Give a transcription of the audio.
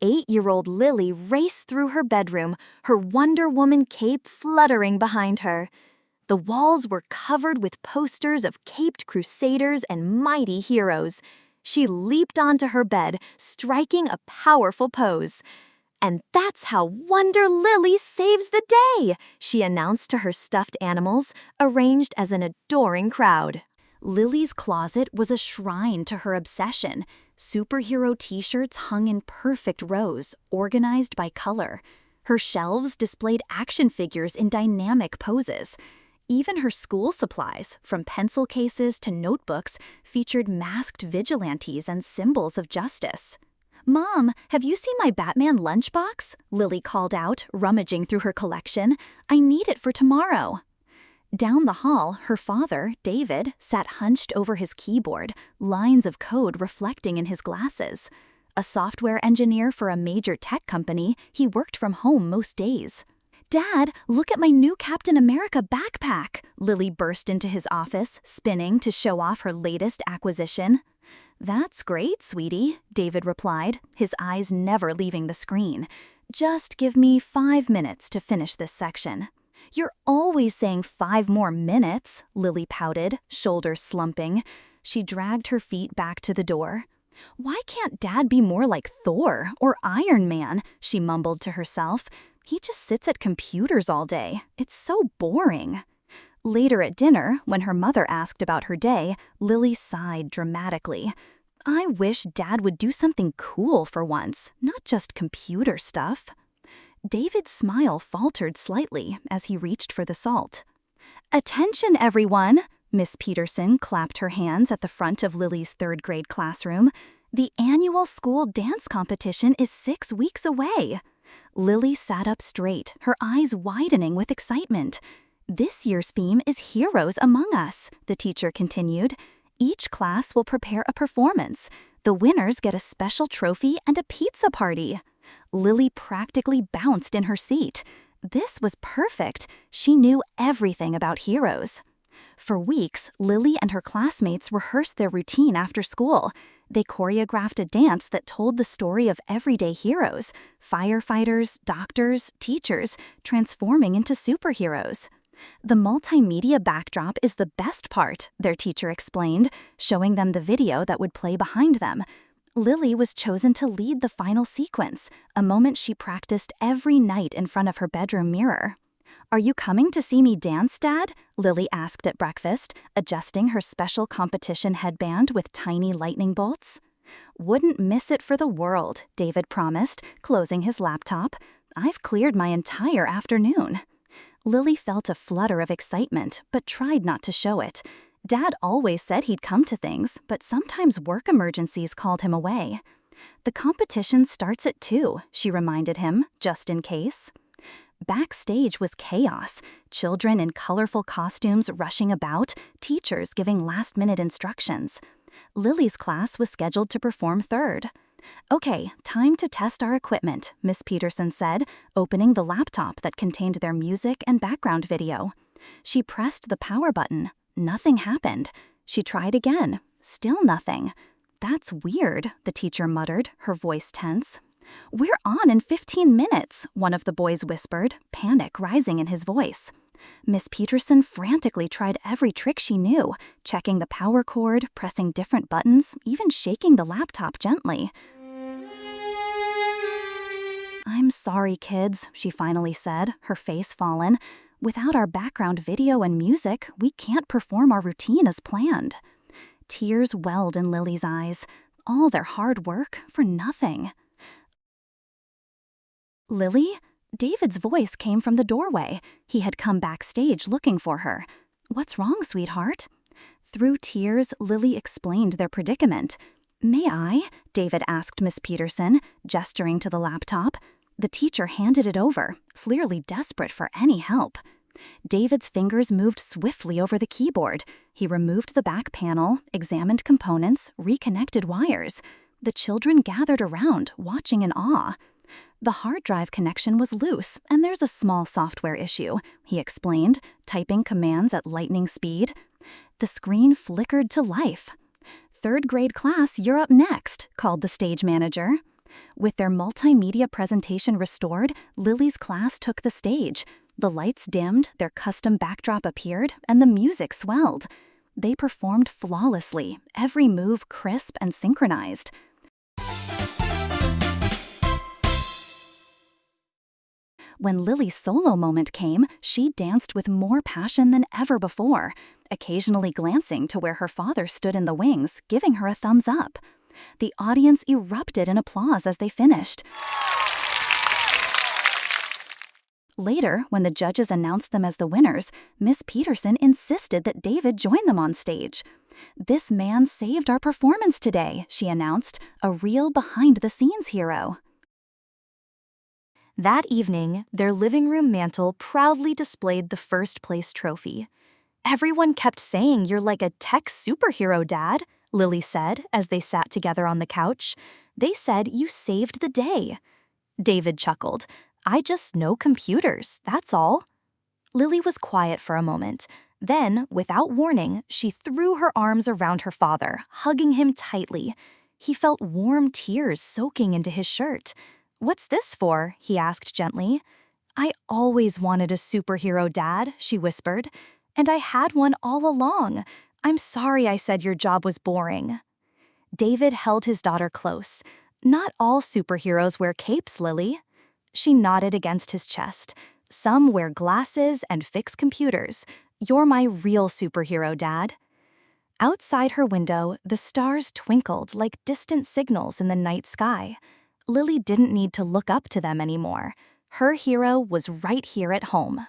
8-year-old Lily raced through her bedroom, her Wonder Woman cape fluttering behind her. The walls were covered with posters of caped crusaders and mighty heroes. She leaped onto her bed, striking a powerful pose. "And that's how Wonder Lily saves the day," she announced to her stuffed animals, arranged as an adoring crowd. Lily's closet was a shrine to her obsession. Superhero t-shirts hung in perfect rows, organized by color. Her shelves displayed action figures in dynamic poses. Even her school supplies, from pencil cases to notebooks, featured masked vigilantes and symbols of justice. "Mom, have you seen my Batman lunchbox?" Lily called out, rummaging through her collection. "I need it for tomorrow." Down the hall, her father, David, sat hunched over his keyboard, lines of code reflecting in his glasses. A software engineer for a major tech company, he worked from home most days. "Dad, look at my new Captain America backpack!" Lily burst into his office, spinning to show off her latest acquisition. "That's great, sweetie," David replied, his eyes never leaving the screen. "Just give me 5 minutes to finish this section." "You're always saying 5 more minutes," Lily pouted, shoulders slumping. She dragged her feet back to the door. "Why can't Dad be more like Thor or Iron Man?" she mumbled to herself. "He just sits at computers all day. It's so boring." Later at dinner, when her mother asked about her day, Lily sighed dramatically. "I wish Dad would do something cool for once, not just computer stuff." David's smile faltered slightly as he reached for the salt. "Attention, everyone!" Miss Peterson clapped her hands at the front of Lily's 3rd-grade classroom. "The annual school dance competition is 6 weeks away." Lily sat up straight, her eyes widening with excitement. "This year's theme is Heroes Among Us," the teacher continued. "Each class will prepare a performance. The winners get a special trophy and a pizza party." Lily practically bounced in her seat. This was perfect. She knew everything about heroes. For weeks, Lily and her classmates rehearsed their routine after school. They choreographed a dance that told the story of everyday heroes, firefighters, doctors, teachers, transforming into superheroes. "The multimedia backdrop is the best part," their teacher explained, showing them the video that would play behind them. Lily was chosen to lead the final sequence, a moment she practiced every night in front of her bedroom mirror. "Are you coming to see me dance, Dad?" Lily asked at breakfast, adjusting her special competition headband with tiny lightning bolts. "Wouldn't miss it for the world," David promised, closing his laptop. "I've cleared my entire afternoon." Lily felt a flutter of excitement, but tried not to show it. Dad always said he'd come to things, but sometimes work emergencies called him away. "The competition starts at 2, she reminded him, just in case. Backstage was chaos, children in colorful costumes rushing about, teachers giving last-minute instructions. Lily's class was scheduled to perform third. "Okay, time to test our equipment," Miss Peterson said, opening the laptop that contained their music and background video. She pressed the power button. Nothing happened. She tried again. Still nothing. "That's weird," the teacher muttered, her voice tense. "We're on in 15 minutes, one of the boys whispered, panic rising in his voice. Miss Peterson frantically tried every trick she knew, checking the power cord, pressing different buttons, even shaking the laptop gently. "I'm sorry, kids," she finally said, her face fallen. "Without our background video and music, we can't perform our routine as planned." Tears welled in Lily's eyes. All their hard work for nothing. "Lily?" David's voice came from the doorway. He had come backstage looking for her. "What's wrong, sweetheart?" Through tears, Lily explained their predicament. "May I?" David asked Miss Peterson, gesturing to the laptop. The teacher handed it over, clearly desperate for any help. David's fingers moved swiftly over the keyboard. He removed the back panel, examined components, reconnected wires. The children gathered around, watching in awe. "The hard drive connection was loose, and there's a small software issue," he explained, typing commands at lightning speed. The screen flickered to life. "Third grade class, you're up next," called the stage manager. With their multimedia presentation restored, Lily's class took the stage. The lights dimmed, their custom backdrop appeared, and the music swelled. They performed flawlessly, every move crisp and synchronized. When Lily's solo moment came, she danced with more passion than ever before, occasionally glancing to where her father stood in the wings, giving her a thumbs up. The audience erupted in applause as they finished. Later, when the judges announced them as the winners, Miss Peterson insisted that David join them on stage. "This man saved our performance today," she announced, a real behind-the-scenes hero. That evening, their living room mantel proudly displayed the first-place trophy. "Everyone kept saying you're like a tech superhero, Dad," Lily said as they sat together on the couch. "They said you saved the day." David chuckled. "I just know computers, that's all." Lily was quiet for a moment. Then, without warning, she threw her arms around her father, hugging him tightly. He felt warm tears soaking into his shirt. "What's this for?" he asked gently. "I always wanted a superhero, Dad," she whispered. "And I had one all along. I'm sorry I said your job was boring." David held his daughter close. "Not all superheroes wear capes, Lily." She nodded against his chest. "Some wear glasses and fix computers. You're my real superhero, Dad." Outside her window, the stars twinkled like distant signals in the night sky. Lily didn't need to look up to them anymore. Her hero was right here at home.